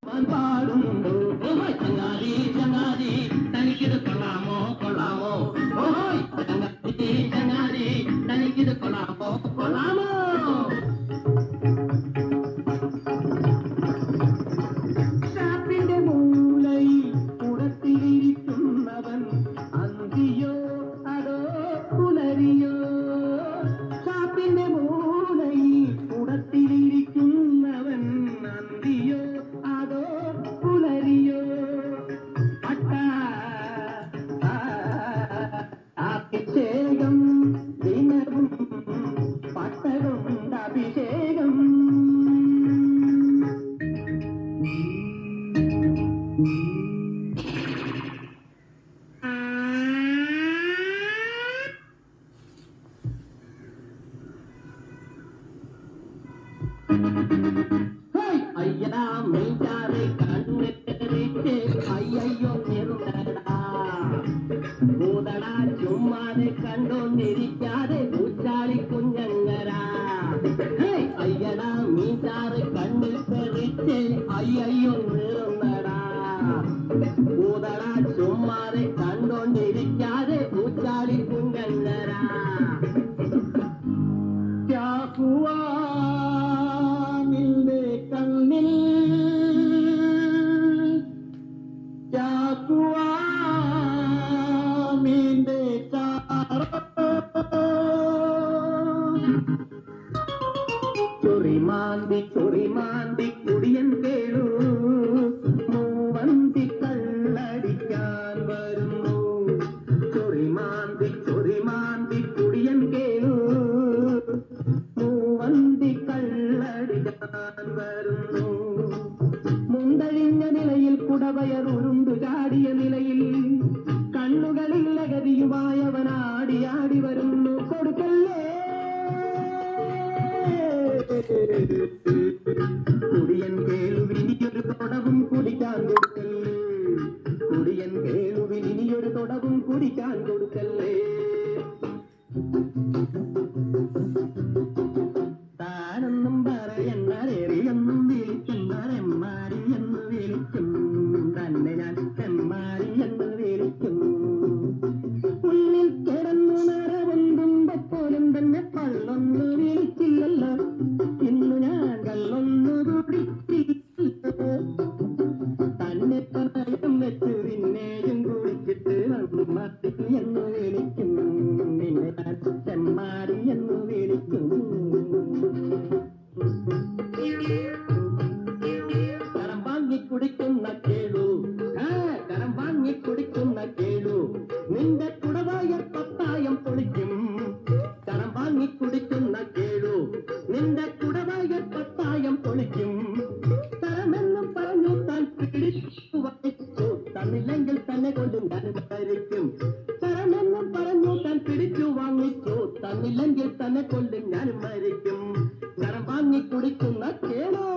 പാടുന്നുണ്ടോ ചങ്ങാതി ചങ്ങാതി തനിക്കിത് കൊള്ളാമോ കൊള്ളാമോ ഓയ് ചങ്ങാതി ചങ്ങാതി തനിക്കിത് കൊള്ളാമോ കൊള്ളാമോ ഷാപ്പിന്റെ മൂലയിൽ കുടത്തിലിരിക്കുന്നവൻ അന്തിയോ അതോ പുലരിയോ ഷാപ്പിന്റെ മൂലയിൽ കുടത്തിലിരിക്കുന്നവൻ അന്തിയോ അതോ പുലരിയോ അഭിഷേകം ദിനവും പട്ടകൊണ്ട് അഭിഷേകം അയ്യടാ മെയ്യാറെ കണ്ണെറിച്ച് അയ്യോ നിരുടടാ കൂതടാ ചുമ്മാതെ കണ്ടോണ്ടിരിക്കാതെ ഉച്ചാളി കുഞ്ഞങ്ങരാ അയ്യടാ മീറ്റാറ് കണ്ണിൽ തെറിച്ച് അയ്യോ നിരുന്നടാ കൂതടാ ചുമ്മാതെ കണ്ടോണ്ടിരിക്കാതെ ഉച്ചാളി കുഞ്ഞങ്ങരാ ചാക്കുവാ കണ്ണിൽ ചാക്കുവാമീന്റെ ചൊറിമാന്തി ചൊറിമാന്തി കുടിയൻ കേളു മൂവന്തി കള്ളടിക്കാൻ വരുന്നു ചൊറിമാന്തി ചൊറിമാന്തി കുടിയൻ കേളു മൂവന്തി കള്ളടിക്കാൻ വരുന്നു മുണ്ടഴിഞ്ഞ നിലയിൽ കുടവയർ ഉരുണ്ടു ചാടിയ നിലയിൽ കണ്ണുകളിൽ ലഹരിയുമായവനാടിയാടി വരുന്നു കൊടുക്കല്ലേ കുടിയൻ കേളുവിനിയൊരു തൊടവും കുടിക്കാൻ കൊടുക്കല്ലേ കുടിയൻ കേളുവിനിയൊരു തൊടവും കുടിക്കാൻ കൊടുക്കല്ലേ താനെന്നും പറയെന്നാരെറിയെന്നും വിളിക്കുന്നവരെമ്മാരി എന്ന് വിളിക്കും തന്നെ ഞാൻ എമ്മാരി എന്ന് വിളിക്കും ഉള്ളിൽ കിടന്നു നിറവൊന്തുമ്പോലും തന്നെ പള്ളൊന്നു വിളിച്ചില്ലല്ലോ ഇന്നു ഞാൻ കള്ളൊന്നു കുടിച്ചില്ല തന്നെ പറയാൻ വെച്ച് പിന്നെയും കുടിച്ചിട്ട് മത്തി എന്ന് വിളിക്കും നിന്നെ ഞാൻ എമ്മാരി എന്ന് വിളിക്കും കരം വാങ്ങി കുടിക്കുന്ന കേളു കരം വാങ്ങി കുടിക്കുന്ന കേളു നിന്റെ കുടവായ പത്തായം പൊളിക്കും കരം വാങ്ങി കുടിക്കുന്ന കേളു നിന്റെ കുടവായ പത്തായം പൊളിക്കും തരമെന്നും പറഞ്ഞു താൻ പിടിച്ചു വാങ്ങിച്ചു തന്നില്ലെങ്കിൽ തന്നെ കൊണ്ട് ഞാൻ മരിക്കും തരമെന്നും പറഞ്ഞു താൻ പിടിച്ചു വാങ്ങിച്ചു തന്നില്ലെങ്കിൽ തന്നെ കൊണ്ട് ഞാൻ മരിക്കും കരം വാങ്ങി കുടിക്കുന്ന കേളു